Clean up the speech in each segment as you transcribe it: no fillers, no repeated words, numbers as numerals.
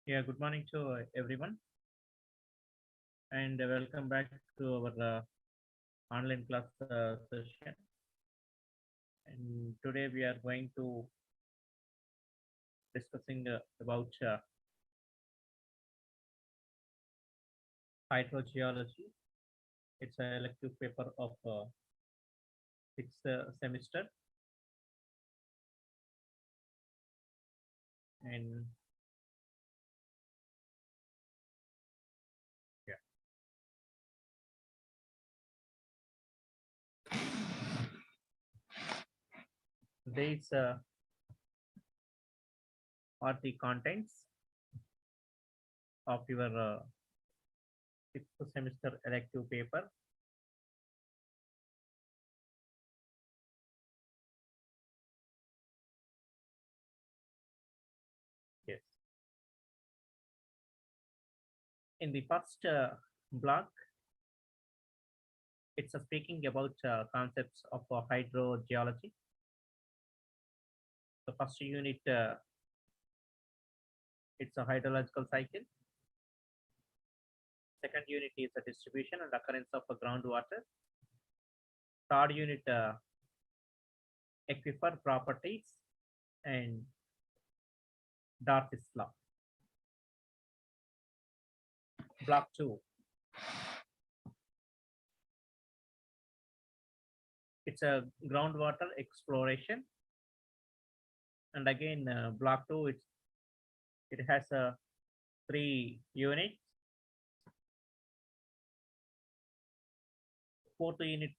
Yeah, good morning to everyone, and welcome back to our online class session. And today we are going to discussing about hydrogeology. It's an elective paper of sixth semester, and yeah, these are the contents of your sixth semester elective paper. Yes, in the first block, it's speaking about concepts of hydrogeology. The first unit, it's a hydrological cycle. Second unit is the distribution and occurrence of groundwater. Third unit, aquifer properties and Darcy's law. Block 2, it's a groundwater exploration. And again, block 2, it has three units. Fourth unit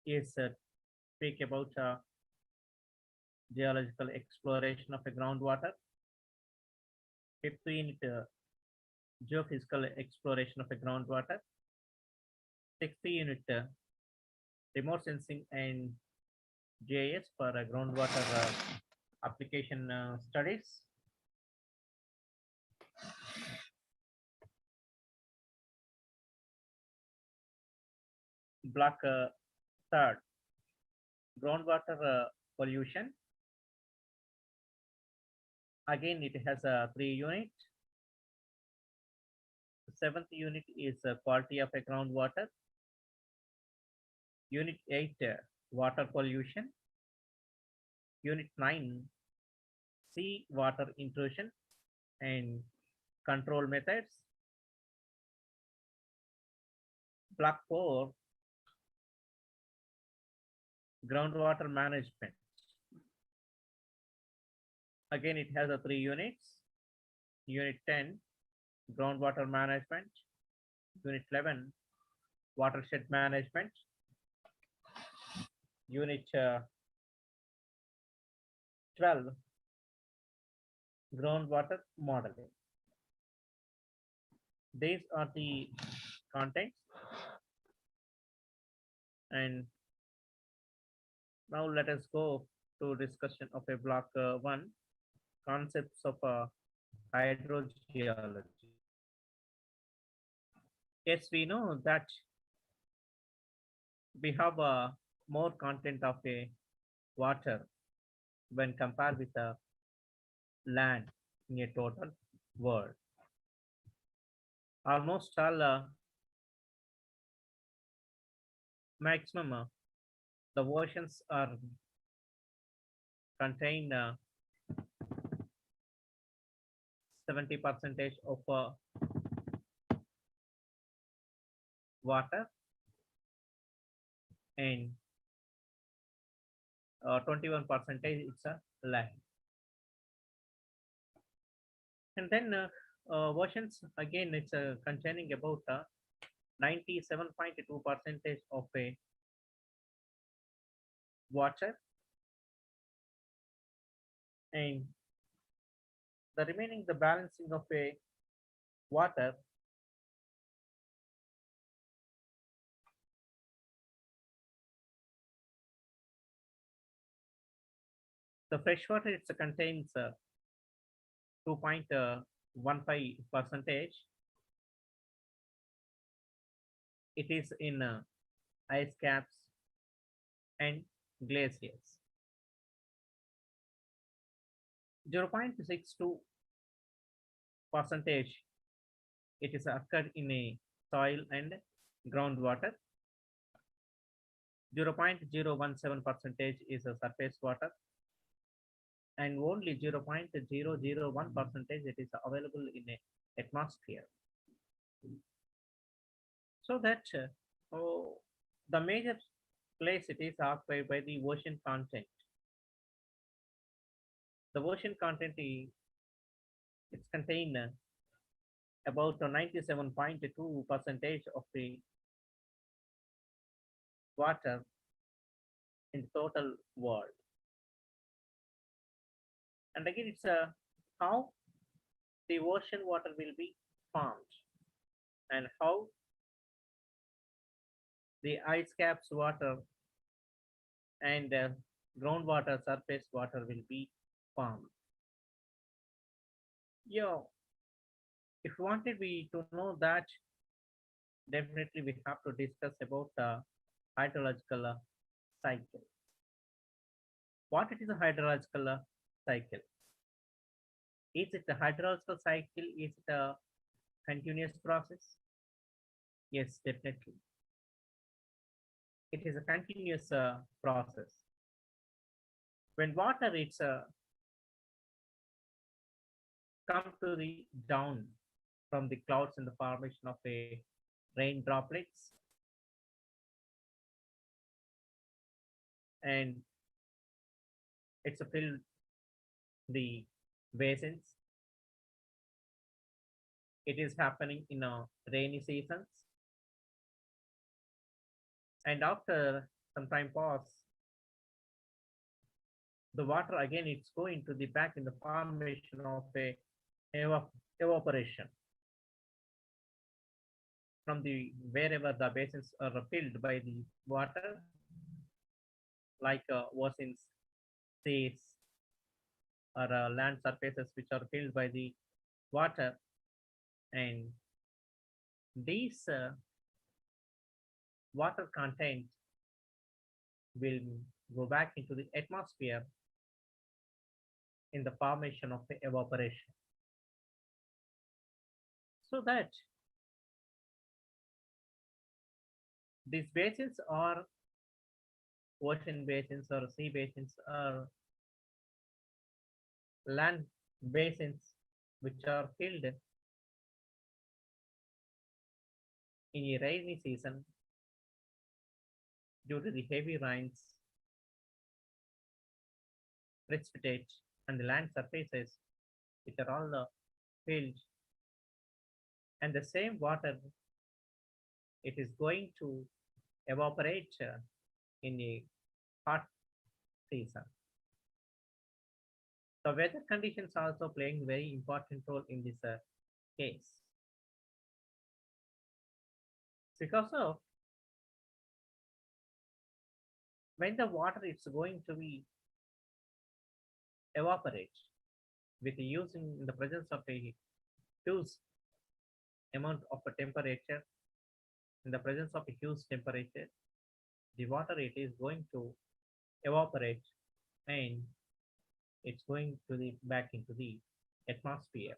is speak about geological exploration of a groundwater. Fifth unit, geophysical exploration of a groundwater. Sixth unit, remote sensing and GIS for groundwater application studies. Block third, groundwater pollution. Again, it has three units. The seventh unit is quality of a groundwater. Unit 8, water pollution. Unit 9, sea water intrusion and control methods. Block 4, groundwater management. Again, it has three units. Unit 10, groundwater management. Unit 11, watershed management. Unit 12, groundwater modeling. These are the contents. And now let us go to discussion of a block 1, concepts of hydrogeology. Yes, we know that we have more content of a water when compared with the land in a total world. Almost all maximum the oceans are contain 70 percentage of water and 21 percentage it's a land. And then oceans again it's containing about 97.2 percentage of a water, and the remaining the balancing of a water the freshwater it contains 2.15 percentage. It is in ice caps and glaciers. 0.62 percentage it is occurred in a soil and groundwater. 0.017 percentage is a surface water, and only 0.001 percentage it is available in a atmosphere. So that oh, the major place it is occupied by the ocean content. The ocean content it's contain about 97.2 percentage of the water in the total world. And again, it's how the ocean water will be formed and how the ice caps water and groundwater surface water will be formed. Yeah, if you wanted we to know that, definitely we have to discuss about hydrological cycle. What it is a hydrological cycle? Is it a hydrological cycle? Is it a continuous process? Yes, definitely. It is a continuous process. When water it's come to the down from the clouds in the formation of a rain droplets, and it's a fill the basins. It is happening in a rainy seasons, and after some time pass, the water again it's going to the back in the formation of a evaporation from the wherever the basins are filled by the water, like oceans, seas, or land surfaces which are filled by the water, and these water content will go back into the atmosphere in the formation of the evaporation. So that these basins are ocean basins or sea basins or land basins which are filled in a rainy season due to the heavy rains, precipitate, and the land surfaces which are all filled, and the same water it is going to evaporate in a hot season. The weather conditions also playing very important role in this case, because of when the water is going to be evaporate with using in the presence of a huge amount of a temperature, in the presence of a huge temperature, the water it is going to evaporate, and it's going to the back into the atmosphere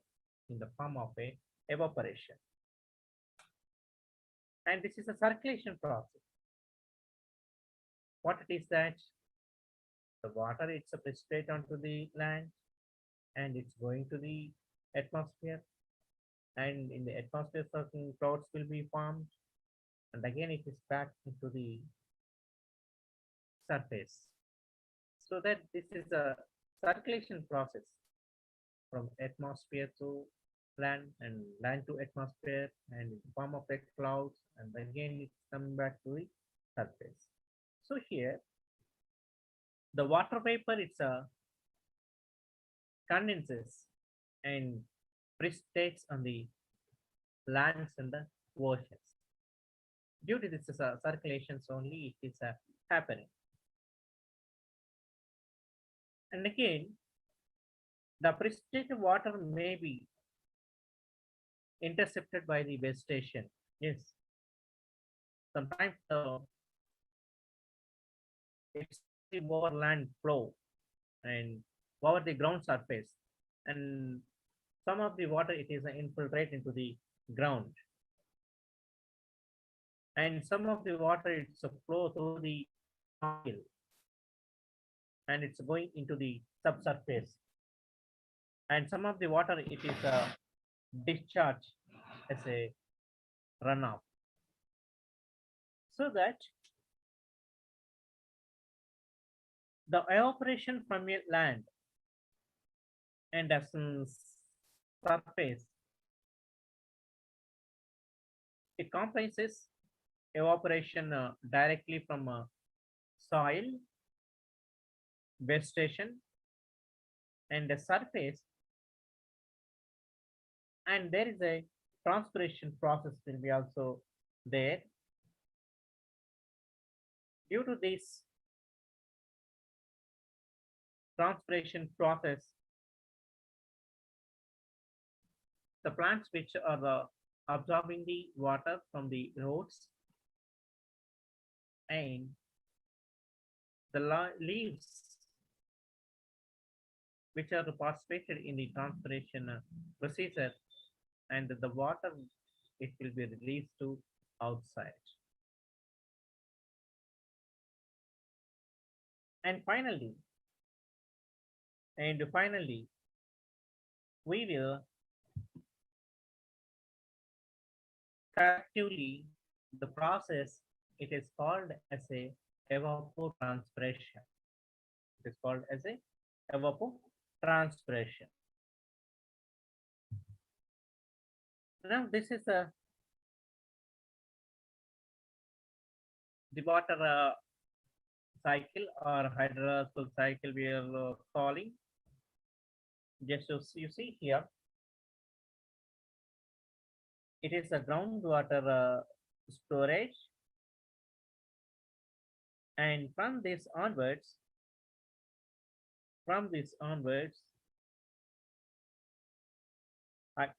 in the form of a evaporation. And this is a circulation process. What it is that the water it's a precipitate onto the land, and it's going to the atmosphere, and in the atmosphere certain clouds will be formed, and again it is back into the surface. So that this is a circulation process from atmosphere to land and land to atmosphere and in the form of the clouds, and again it's coming back to the surface. So here the water vapor it's a condenses and precipitates on the lands and the oceans. Due to this circulations only it is happening. And again, the precipitated water may be intercepted by the vegetation. Yes, sometimes it's the overland flow and over the ground surface, and Some of the water it is infiltrate into the ground, and some of the water it's a flow through the soil and it's going into the subsurface, and some of the water it is a discharge as a runoff, so that the evaporation from a land and as surface it comprises evaporation directly from soil, vegetation, and the surface, and there is a transpiration process will be also there. Due to this transpiration process, the plants which are absorbing the water from the roots and the leaves which are participated in the transpiration procedure, and the water it will be released to outside. And finally, we will collectively the process it is called as a evapotranspiration. It is called as a evapotranspiration. Now this is the water cycle or hydrological cycle we are calling. Just as you see here, it is a groundwater storage, and from this onwards,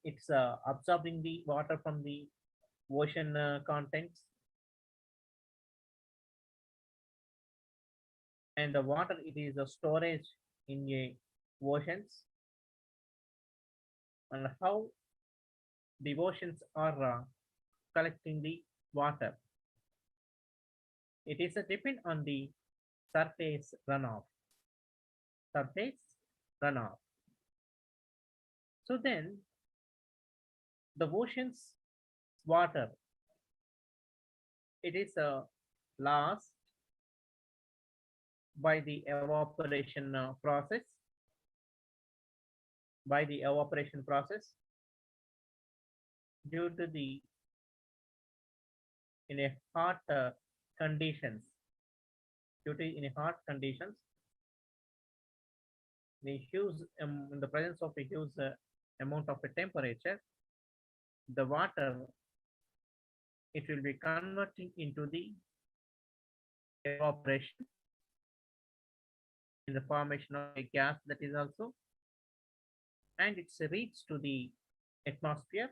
it's absorbing the water from the ocean contents, and the water it is a storage in the oceans, and how the oceans are collecting the water. It is a depend on the surface runoff. Surface runoff. So then the ocean's water it is lost by the evaporation process. By the evaporation process due to the in a hot conditions due to in a hot conditions the huge in the presence of a huge amount of a temperature, the water it will be converting into the evaporation in the formation of a gas that is also, and it's reached to the atmosphere.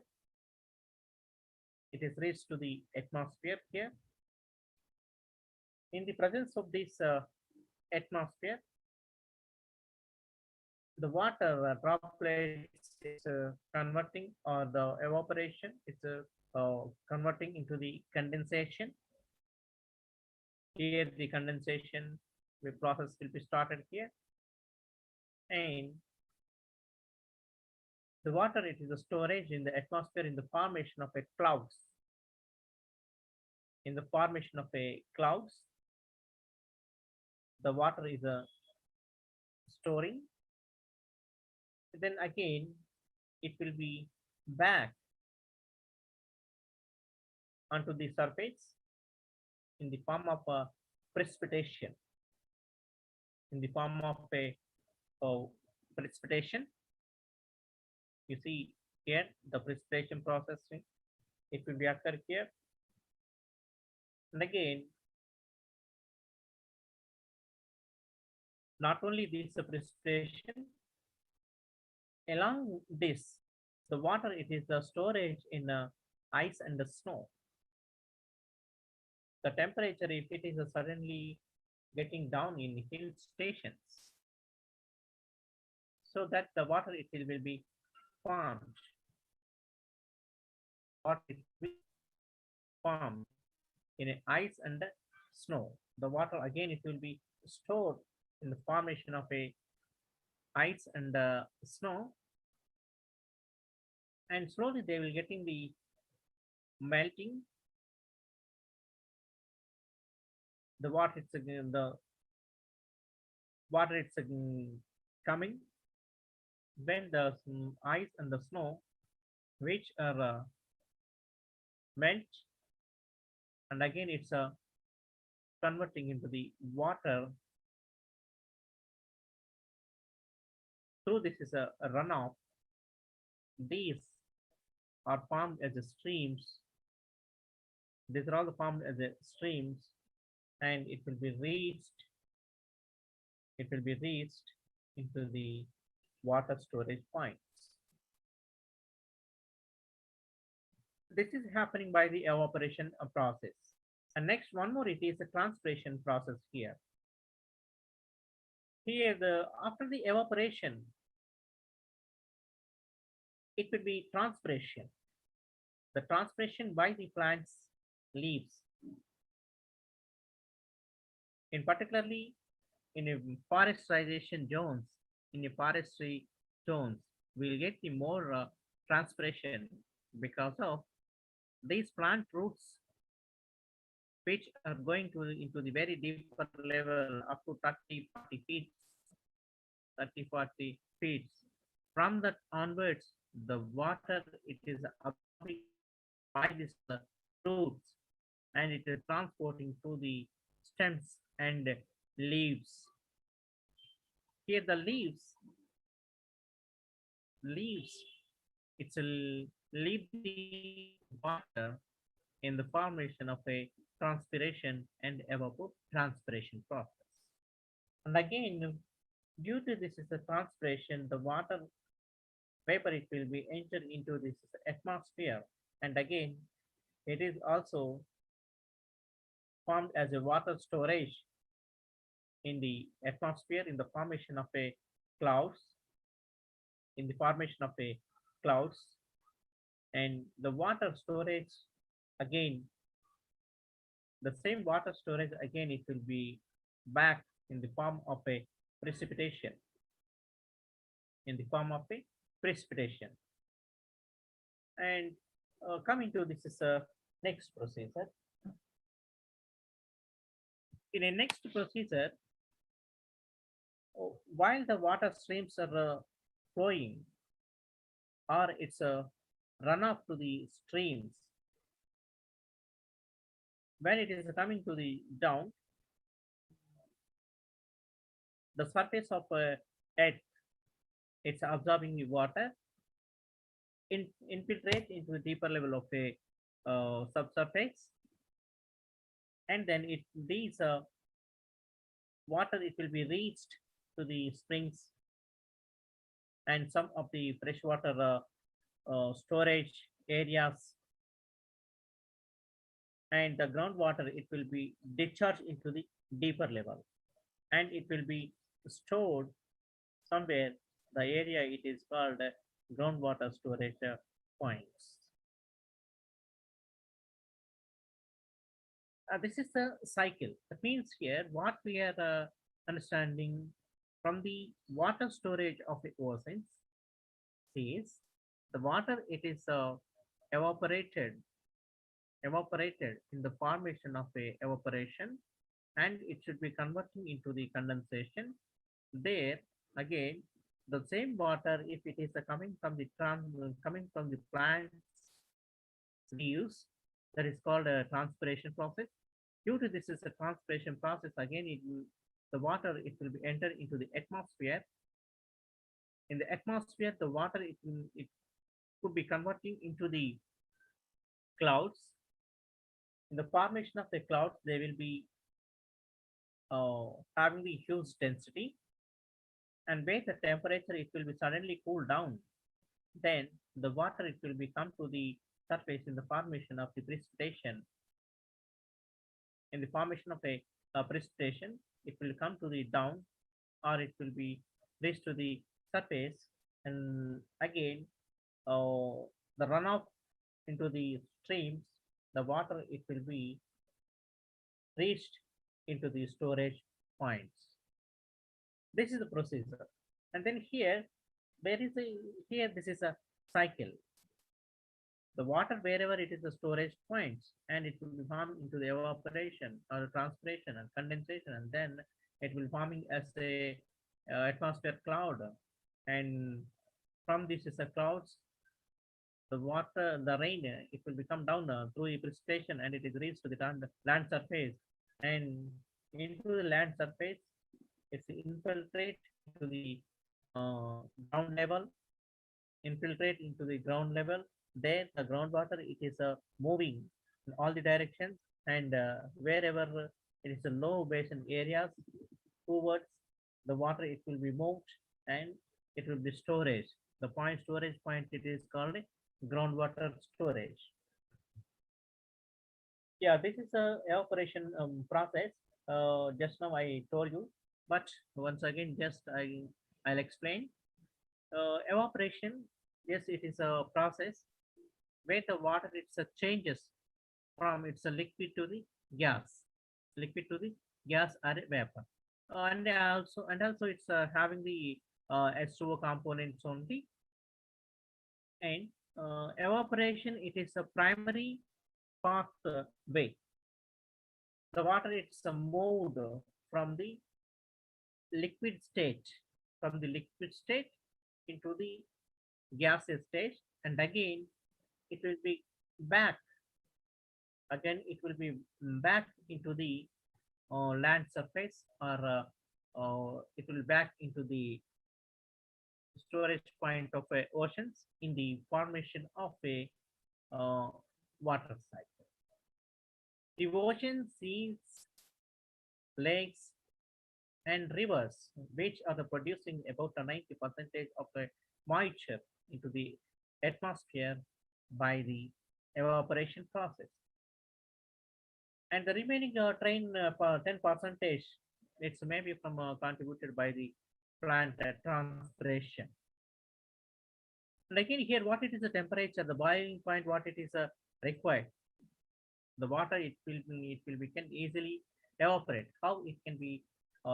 It is reached to the atmosphere here. In the presence of this atmosphere, the water droplets is converting, or the evaporation is converting into the condensation. Here the condensation the process will be started here, and the water it is a storage in the atmosphere in the formation of a clouds. In the formation of a clouds, the water is a storing. Then again, it will be back onto the surface in the form of a precipitation. In the form of a precipitation, you see here the precipitation process it will be occur here, and again not only this precipitation, along this the water it is the storage in ice and the snow. The temperature if it is suddenly getting down in hill stations, so that the water it will be formed, the water it will be formed in a ice and snow. The water again it will be stored in the formation of a ice and snow, and slowly they will getting the melting. The water it's again the water it's again coming when the ice and the snow which are melt, and again it's converting into the water. So this is a runoff. These are formed as a streams. These are all formed as a streams, and it will be reached into the water storage points. This is happening by the evaporation process. And next one more, it is a transpiration process here. Here the after the evaporation, it will be transpiration. The transpiration by the plant's leaves, in particularly in a forestation zones, in a forestry zones, we'll get the more transpiration because of these plant roots, which are going to into the very deeper level up to 30, 40 feet, 30, 40 feet. From that onwards, the water it is absorbing by these roots, and it is transporting to the stems and leaves. Here the leaves, it's a leave the water in the formation of a transpiration and evapotranspiration process. And again, due to this is a transpiration, the water vapor it will be entered into this atmosphere, and again it is also formed as a water storage in the atmosphere in the formation of a clouds, in the formation of a clouds, and the water storage again, the same water storage again it will be back in the form of a precipitation, in the form of a precipitation. And coming to this is a next procedure. In a next procedure, while the water streams are flowing, or it's a runoff to the streams, when it is coming to the down, the surface of earth, it's absorbing the water, infiltrate into the deeper level of a subsurface, and then it these water it will be reached to the springs and some of the freshwater storage areas, and the groundwater it will be discharged into the deeper level, and it will be stored somewhere. The area it is called groundwater storage points. This is the cycle. That means here what we are understanding from the water storage of the oceans is the water it is evaporated evaporated in the formation of a evaporation, and it should be converting into the condensation. There again, the same water if it is coming from the plants leaves, that is called a transpiration process. Due to this is a transpiration process, again it will, the water it will be entered into the atmosphere. In the atmosphere, the water it could be converting into the clouds. In the formation of the clouds, they will be having the huge density, and where the temperature it will be suddenly cool down, then the water it will be come to the surface in the formation of the precipitation. In the formation of a precipitation, it will come to the down, or it will be reached to the surface, and again the runoff into the streams, the water it will be reached into the storage points. This is the procedure. And then here, there is a here this is a cycle. The water wherever it is the storage points, and it will be formed into the evaporation or transpiration and condensation, and then it will forming as a atmosphere cloud, and from this is a clouds, the water, the rain, it will become down through the precipitation, and it is reached to the land surface, and into the land surface, it's infiltrate into the ground level, infiltrate into the ground level. There, the groundwater it is moving in all the directions, and wherever it is a low basin areas towards the water, it will be moved, and it will be storage. The point storage point it is called groundwater storage. Yeah, this is a evaporation process. Just now I told you, but once again, I'll explain. Evaporation, yes, it is a process where the water it's a changes from it's a liquid to the gas, liquid to the gas or vapor, and also it's having the H2O components only, and evaporation it is a primary pathway. The water it's moved from the liquid state, from the liquid state into the gaseous state, and again it will be back, again it will be back into the land surface, or it will back into the storage point of oceans in the formation of a uh, water cycle. The ocean, seas, lakes, and rivers, which are the producing about a 90 percentage of the moisture into the atmosphere by the evaporation process. And the remaining train 10 percentage, it's maybe from contributed by the plant transpiration. And again here, what it is the temperature, the boiling point, what it is required. The water it will be can easily evaporate. How it can be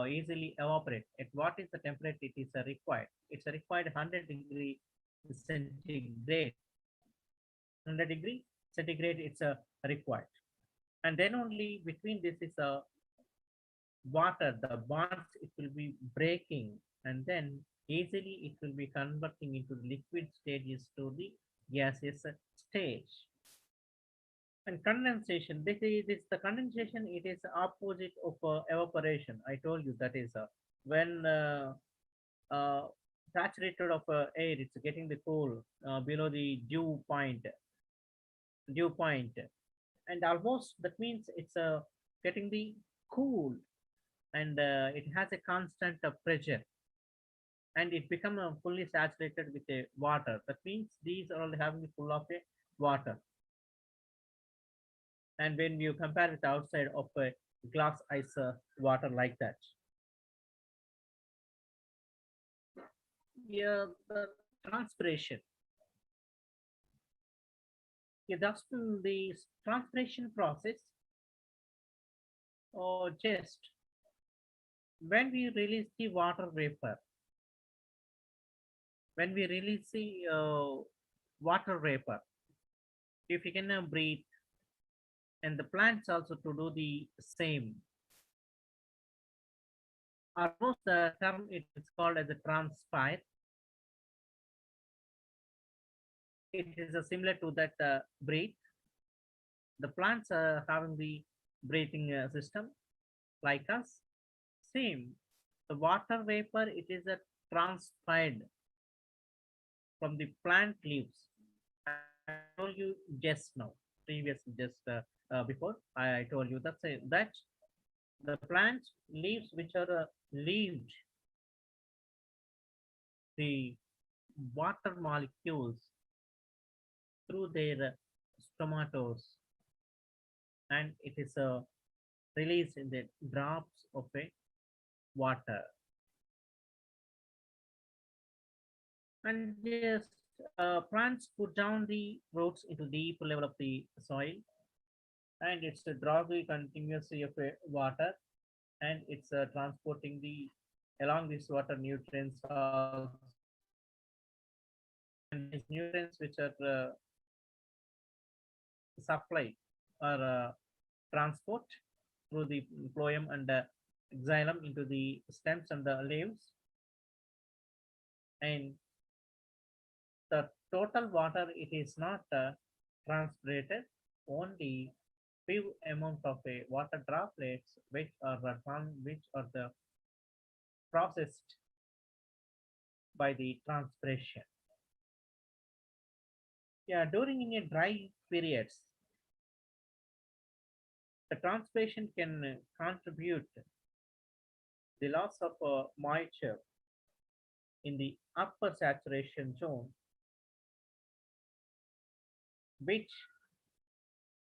easily evaporate? At what is the temperature it is required? It's a required 100-degree centigrade. 100-degree centigrade it's required, and then only between this is a water, the bonds it will be breaking, and then easily it will be converting into the liquid stages to the gaseous stage. And condensation, this the condensation it is opposite of evaporation. I told you that is when uh, saturated of air it's getting the cool below the dew point, and almost that means it's getting the cool, and it has a constant pressure, and it become fully saturated with a water. That means these are all having full of a water. And when you compare it outside of a glass ice water like that, yeah, the transpiration, yeah, that's the transpiration process, or just when we release the water vapor, when we release the water vapor, if you can breathe, and the plants also to do the same. Almost the term it is called as a transpire. It is similar to that breathe. The plants are having the breathing system like us. Same. The water vapor it is a transpired from the plant leaves. I told you just now, previous just before. I told you that the plant leaves which are leaved the water molecules through their stomatos, and it is released in the drops of a water. And just Plants put down the roots into deep level of the soil, and it's draw the continuously of water, and it's transporting the along this water nutrients also, and these nutrients which are supplied or transport through the phloem and xylem into the stems and the leaves, and the total water it is not transpirated, only few amount of a water droplets which are which are the processed by the transpiration. Yeah, during in a dry periods, the transpiration can contribute the loss of moisture in the upper saturation zone, which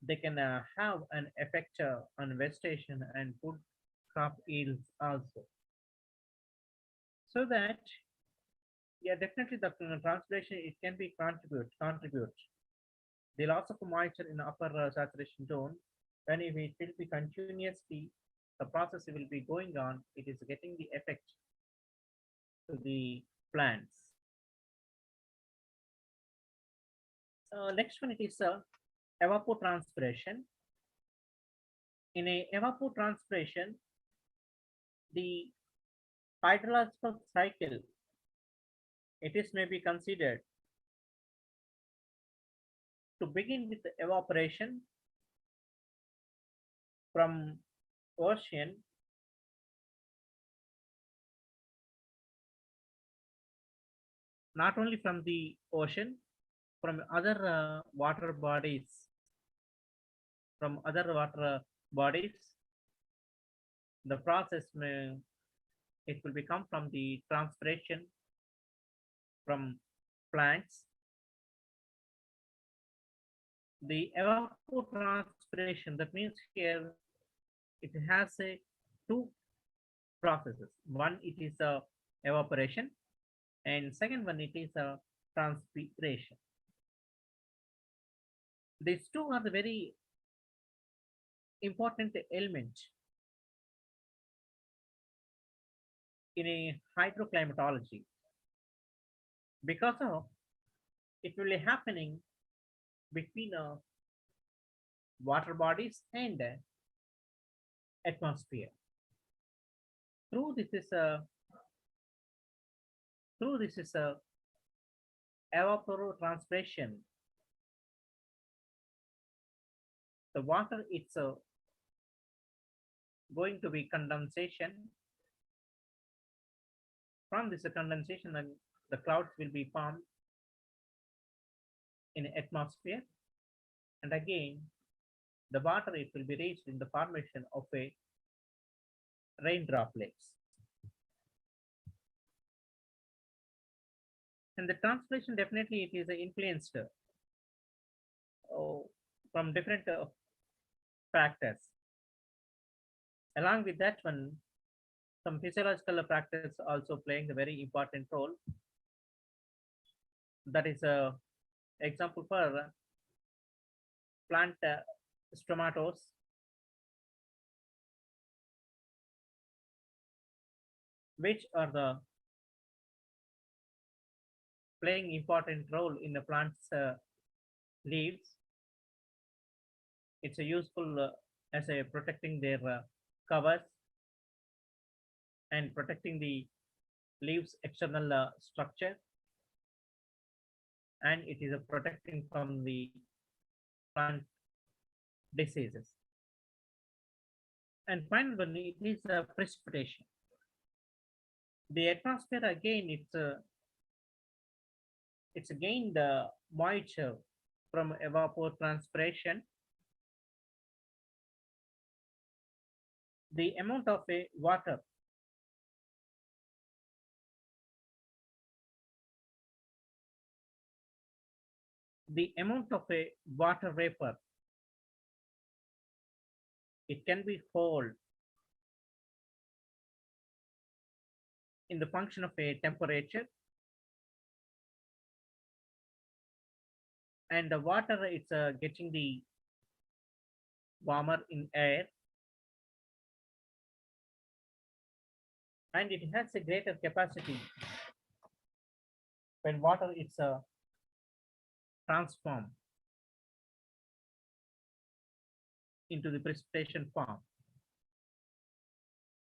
they can have an effect on vegetation and food crop yields also. So that, yeah, definitely the transpiration it can be contribute the loss of moisture in the upper saturation zone. When if it will be continuously, the process will be going on, it is getting the effect to the plants. Next one it is evapotranspiration. In a evapotranspiration, the hydrological cycle it is may be considered to begin with the evaporation from ocean, not only from the ocean, from other water bodies, from other water bodies, the process may it will become from the transpiration from plants. The evapotranspiration that means here it has a two processes. One it is a evaporation, and second one it is a transpiration. These two are the very important element in a hydroclimatology because of it will be happening between water bodies and atmosphere. Through this is a through this is a evapotranspiration. The water it's going to be condensation. From this condensation, the clouds will be formed in atmosphere, and again the water it will be reached in the formation of a rain droplets. And the transpiration definitely it is influenced oh, from different factors. Along with that one, some physiological factors also playing a very important role. That is a example for plant stomatos, which are the playing important role in the plant's leaves. It's a useful as a protecting their covers and protecting the leaves external structure, and it is a protecting from the plant diseases. And finally, it is a precipitation. The atmosphere again, it's gained moisture from evapotranspiration. The amount of a water the amount of a water vapor it can be hold in the function of a temperature and the water it's getting the warmer in air, and it has a greater capacity when water it's transformed into the precipitation form.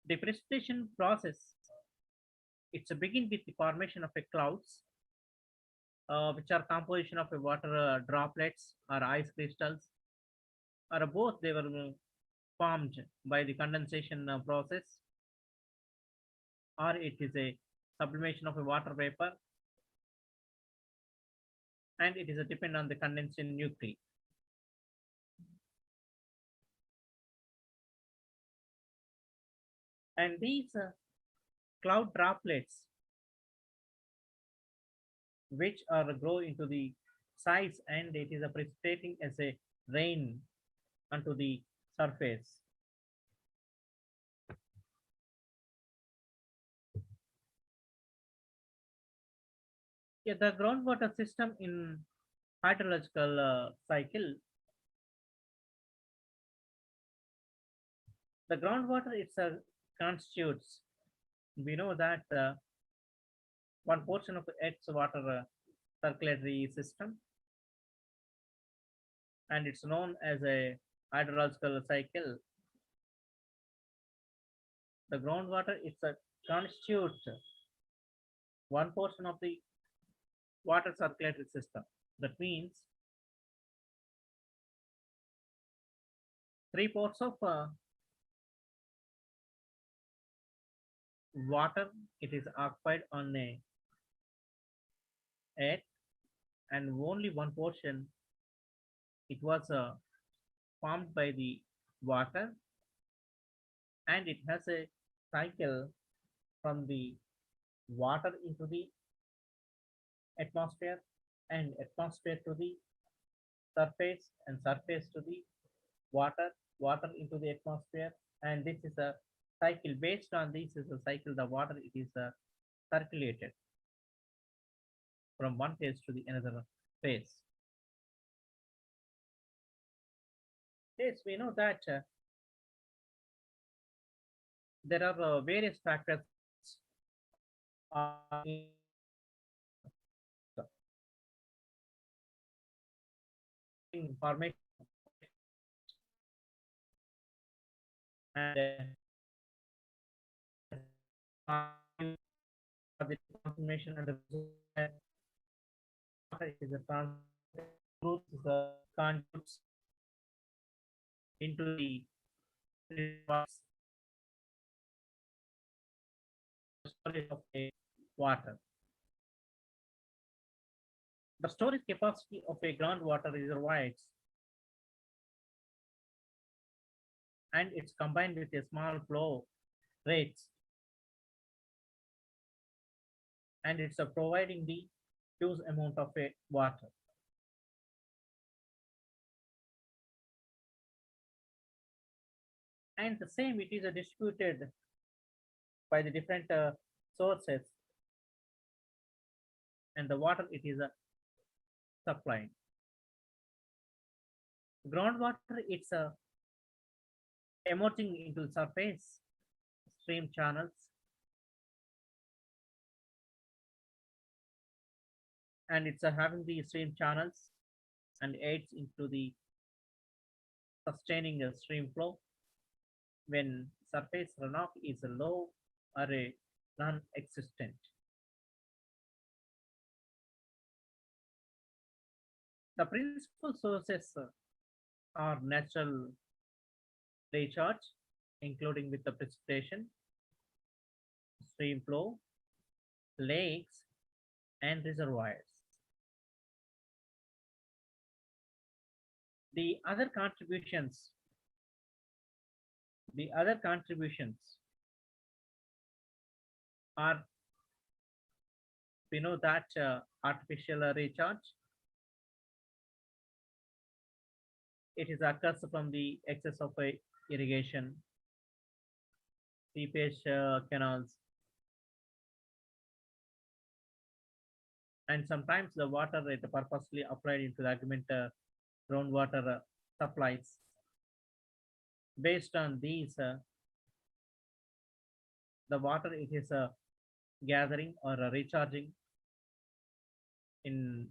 The precipitation process it's a begin with the formation of a clouds, which are composition of a water droplets or ice crystals, or both they were formed by the condensation process, or it is a sublimation of a water vapor, and it is a depend on the condensation nuclei. And these cloud droplets, which are grow into the size, and it is a precipitating as a rain onto the surface. Yeah, the groundwater system in hydrological cycle, the groundwater itself constitutes. We know that one portion of Earth's water circulatory system, and it's known as a hydrological cycle. The groundwater it's a constitutes one portion of the water circulatory system. That means three parts of water it is occupied on a Earth, and only one portion it was formed by the water, and it has a cycle from the water into the atmosphere, and atmosphere to the surface, and surface to the water, water into the atmosphere, and this is a cycle. Based on this is a cycle, the water it is circulated from one phase to the another phase. Yes, we know that there are various factors in formation and the transformation and the water is a truth is a conduits into the storage of a water. The storage capacity of a groundwater reservoirs, and it's combined with a small flow rates, and it's providing the huge amount of a water. And the same it is distributed by the different sources, and the water it is supplied. Groundwater it's emerging into the surface stream channels, and it's having the stream channels and aids into the sustaining the stream flow when surface runoff is low or a non-existent. The principal sources are natural recharge, including with the precipitation, stream flow, lakes, and reservoirs. The other contributions, the other contributions are, we know that artificial recharge, it is occurs from the excess of irrigation, seepage canals, And sometimes the water is purposely applied into the argument groundwater supplies. Based on these, the water it is gathering or recharging in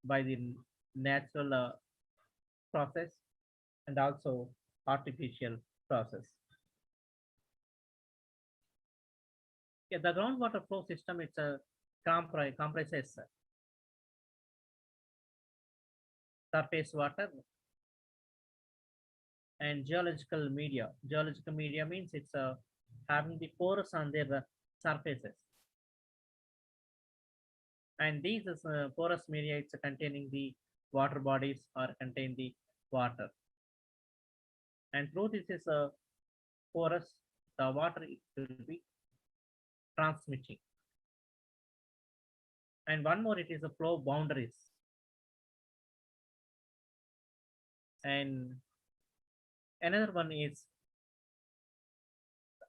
by the natural process and also artificial process. Yeah, the groundwater flow system it's a comprises surface water and geological media. Geological media means it's having the pores on their surfaces, and these is, porous media it's containing the water bodies or contain the water, and through this is porous, the water it will be transmitting. And one more, it is a flow boundaries, and another one is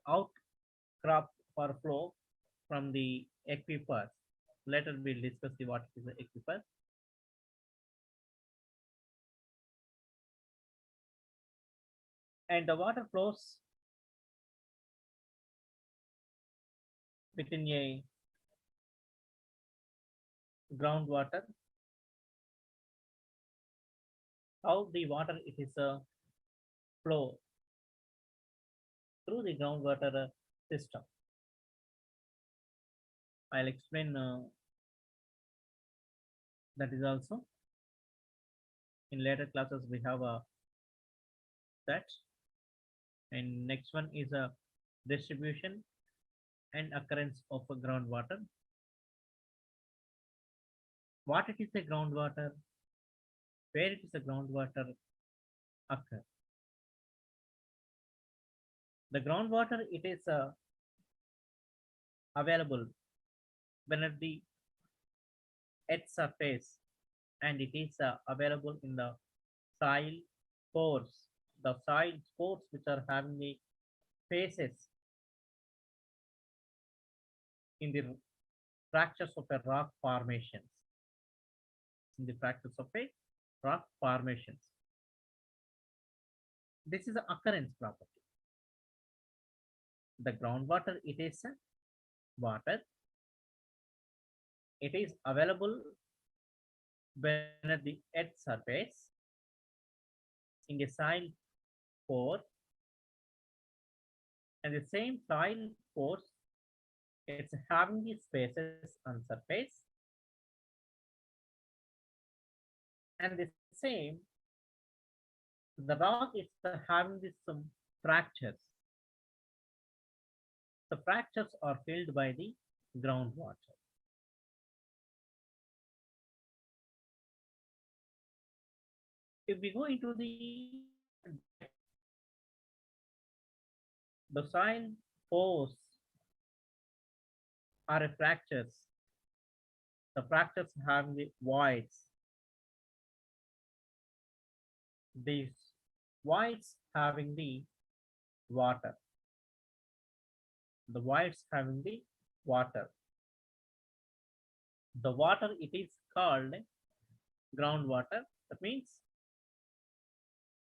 outcrop or flow from the aquifers. Later we'll discuss the what is the aquifer. And the water flows within a groundwater. How the water it is flow through the groundwater system. I'll explain that is also in later classes we have that. And next one is a distribution and occurrence of a groundwater. What it is a groundwater, where it is a groundwater occur. The groundwater it is available when at the earth surface, and it is available in the soil pores. The soil pores which are having the faces in the fractures of a rock formations. In the fractures of a rock formations. This is the occurrence property. The groundwater it is water. It is available when at the earth surface in the soil pore, and the same soil pores it's having the spaces on surface, and the same the rock is having this some fractures. The fractures are filled by the groundwater. If we go into the soil pores are fractures, the fractures have the voids. These voids having the water. The voids having the water. The water it is called groundwater. That means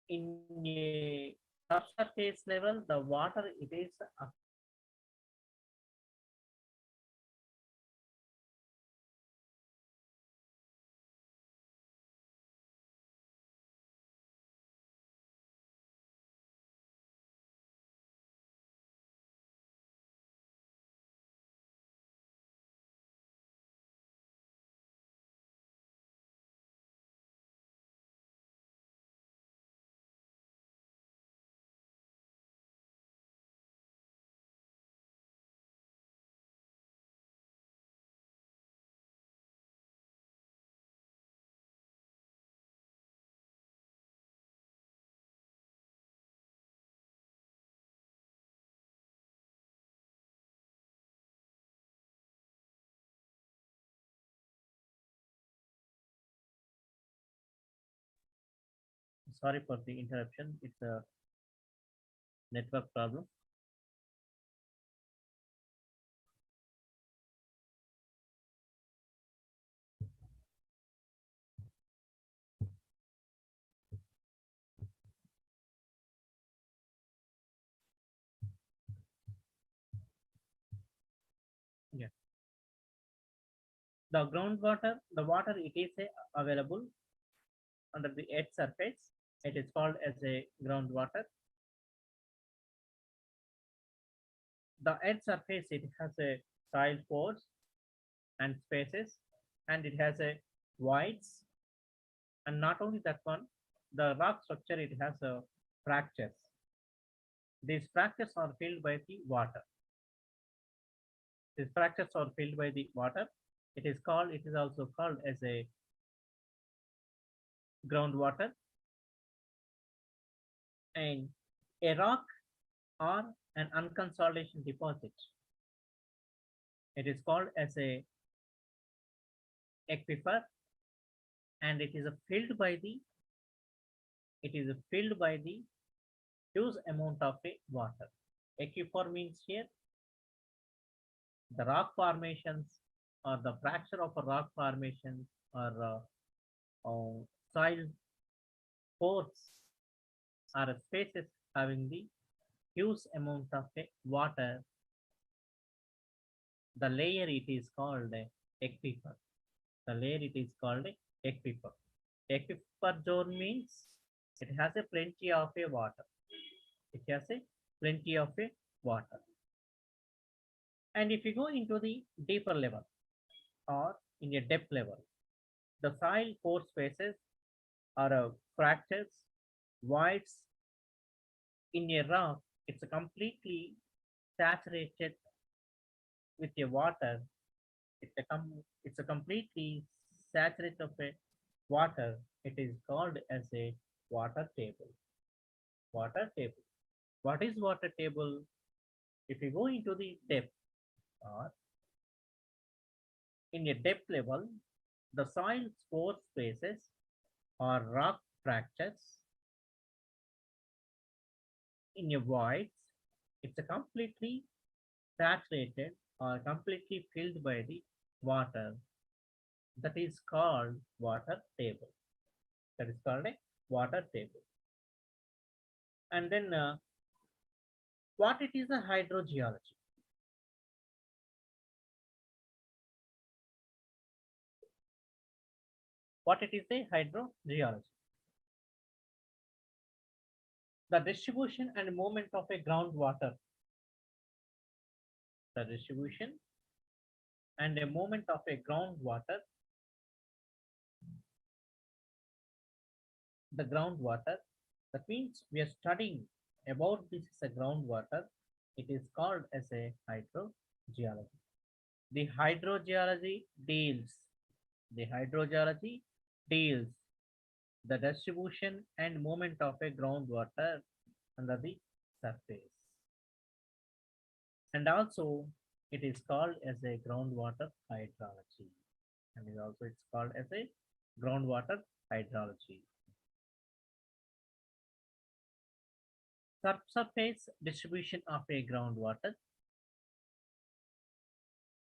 in a subsurface level, the water it is sorry for the interruption. It's a network problem. The groundwater, the water it is available under the earth surface. It is called as a groundwater. The earth surface it has a soil pores and spaces, and it has a voids. And not only that one, the rock structure it has a fractures. These fractures are filled by the water. These fractures are filled by the water. It is called. It is also called as a groundwater. And a rock or an unconsolidation deposit. It is called as a aquifer, and it is filled by the huge amount of a water. Aquifer means here the rock formations or the fracture of a rock formation or soil pores are spaces having the huge amount of a water. The layer it is called a aquifer. The layer it is called a aquifer. Aquifer zone means it has a plenty of a water. It has a plenty of a water. And if you go into the deeper level or in a depth level, the soil pore spaces are fractures, voids in a rock. It's a completely saturated with a water. It's a completely saturated of a water. It is called as a water table. Water table. What is water table? If you go into the depth or in a depth level, the soil pore spaces or rock fractures in a void, it's a completely saturated or completely filled by the water. That is called water table. That is called a water table. And then what it is a hydrogeology? What it is a hydrogeology? The distribution and movement of a groundwater. The distribution and a movement of a groundwater. The groundwater. That means we are studying about this is a groundwater. It is called as a hydrogeology. The hydrogeology deals. The hydrogeology deals the distribution and movement of a groundwater under the surface. And also it is called as a groundwater hydrology. And it also it's called as a groundwater hydrology. Subsurface distribution of a groundwater.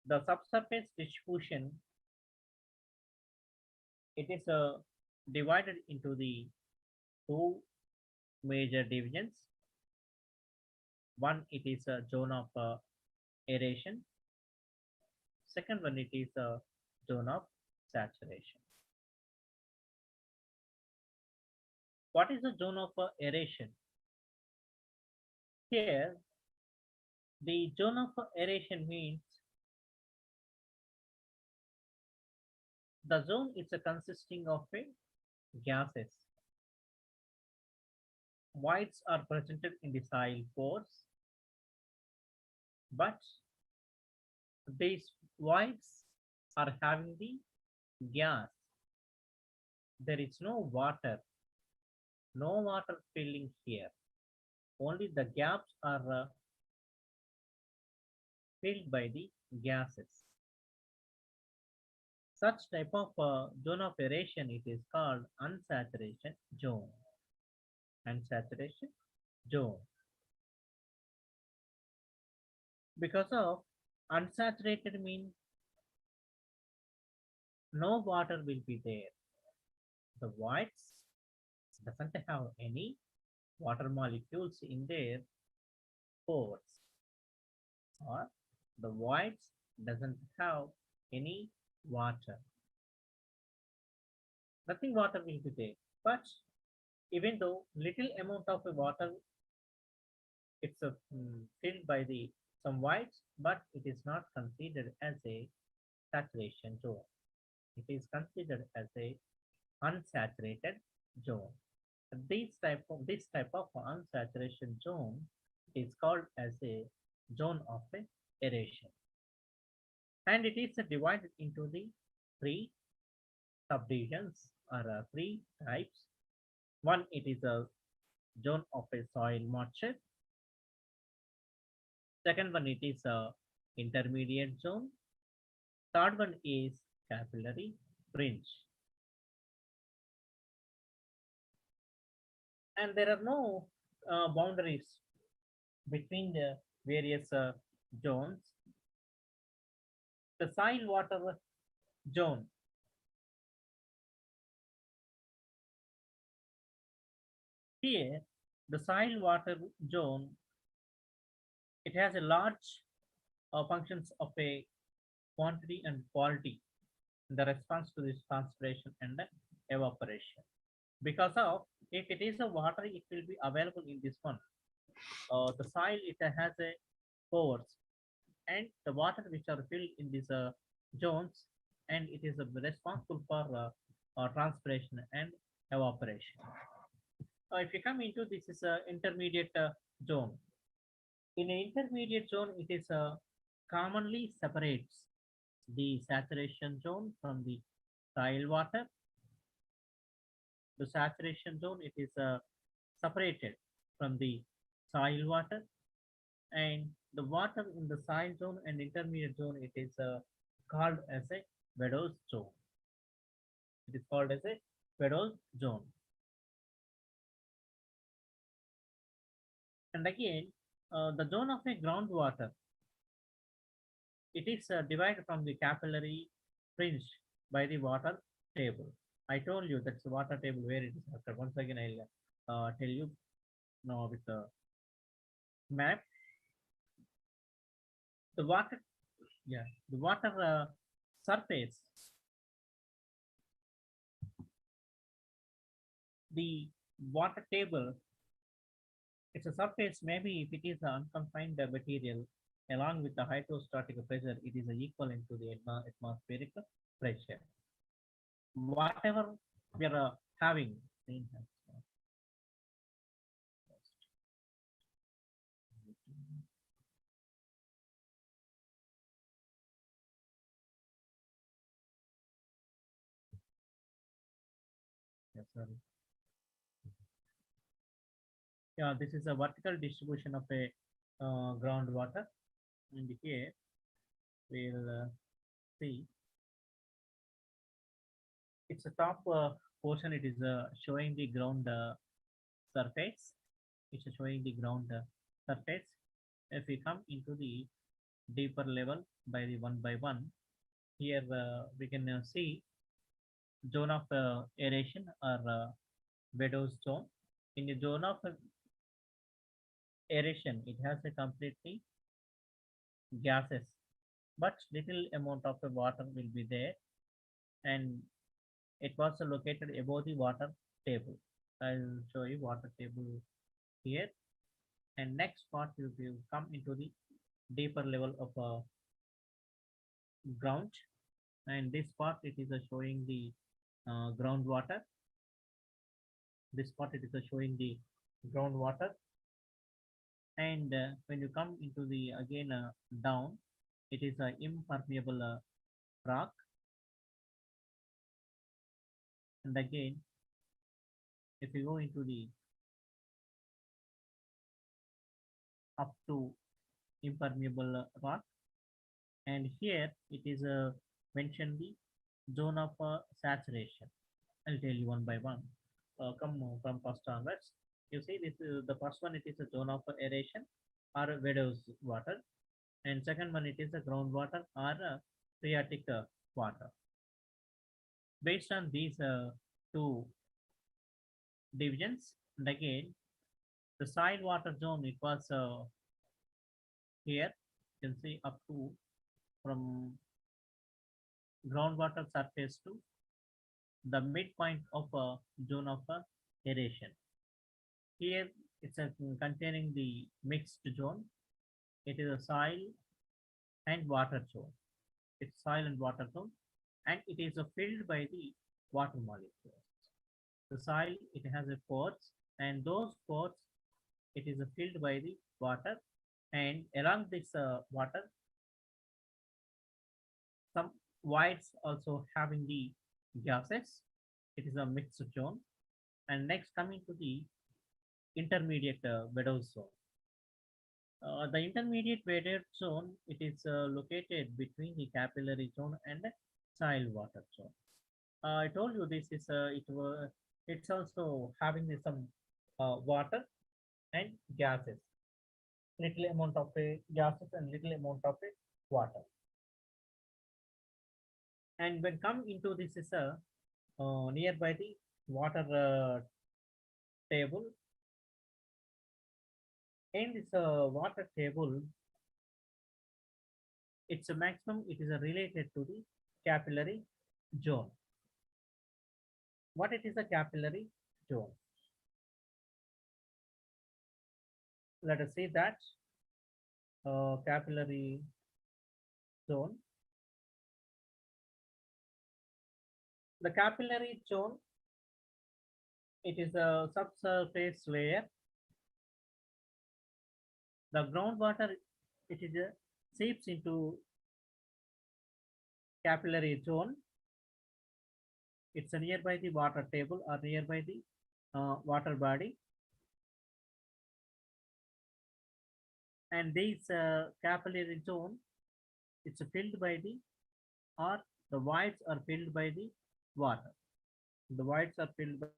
The subsurface distribution it is divided into the two major divisions. One it is a zone of aeration. Second one it is a zone of saturation. What is the zone of aeration? Here, the zone of aeration means the zone is consisting of a gases. Voids are presented in the soil pores, but these voids are having the gas. There is no water filling here. Only the gaps are filled by the gases. Such type of zone of aeration it is called unsaturation zone. Unsaturation zone. Because of unsaturated means no water will be there. The voids doesn't have any water molecules in their pores, or the voids doesn't have any water. Nothing water will be there. But even though little amount of water it's filled by the some whites, but it is not considered as a saturation zone. It is considered as a unsaturated zone. This type of unsaturation zone is called as a zone of aeration, and it is divided into the three subdivisions or three types. One, it is a zone of a soil moisture. Second one, it is a intermediate zone. Third one is capillary fringe. And there are no boundaries between the various zones. The soil water zone, here, the soil water zone, it has a large functions of a quantity and quality in the response to this transpiration and the evaporation. Because of, if it is a water, it will be available in this one. The soil, it has a pores, and the water which are filled in these zones, and it is responsible for transpiration and evaporation. If you come into this is a intermediate zone. In an intermediate zone, it is commonly separates the saturation zone from the soil water. The saturation zone, it is separated from the soil water, and the water in the soil zone and intermediate zone, it is called as a Beddoes zone. It is called as a Beddoes zone. And again, the zone of a groundwater, it is divided from the capillary fringe by the water table. I told you that's the water table where it is occurred. Once again, I'll tell you now with the map. The water, yeah, the water surface, the water table, it's a surface. Maybe if it is an unconfined material, along with the hydrostatic pressure, it is equivalent to the atmospheric pressure. Whatever we are having. Yeah, sorry. Yeah, this is a vertical distribution of a groundwater, and here we'll see it's a top portion. It is showing the ground surface. It's showing the ground surface. If we come into the deeper level by the one by one, here we can see zone of aeration or Beddoes zone. In the zone of aeration, it has a completely gases, but little amount of the water will be there, and it was located above the water table. I'll show you water table here, and next part will come into the deeper level of ground, and this part it is showing the groundwater. This part it is showing the groundwater, and when you come into the again down, it is a impermeable rock, and again if you go into the up to impermeable rock, and here it is mentioned the zone of saturation. I'll tell you one by one. Come from first onwards. You see this is the first one. It is a zone of aeration or Beddoes water, and second one it is a groundwater or phreatic water. Based on these two divisions, and again the soil water zone, it was here. You can see up to from groundwater surface to the midpoint of a zone of aeration. Here it's containing the mixed zone. It is a soil and water zone. It's soil and water zone, and it is filled by the water molecules. The soil it has a pores, and those pores it is filled by the water, and along this water, some voids also having the gases. It is a mixed zone. And next, coming to the intermediate Bedouin zone. The intermediate Bedouin zone it is located between the capillary zone and the soil water zone. I told you this is it's also having some water and gases, little amount of gases and little amount of water. And when come into this is a nearby the water table. In this water table, it's a maximum. It is related to the capillary zone. What it is a capillary zone? Let us see that capillary zone. The capillary zone it is a subsurface layer. The groundwater it is seeps into capillary zone. It's nearby the water table or nearby the water body, and this capillary zone it's filled by the or the voids are filled by the water. The voids are filled by the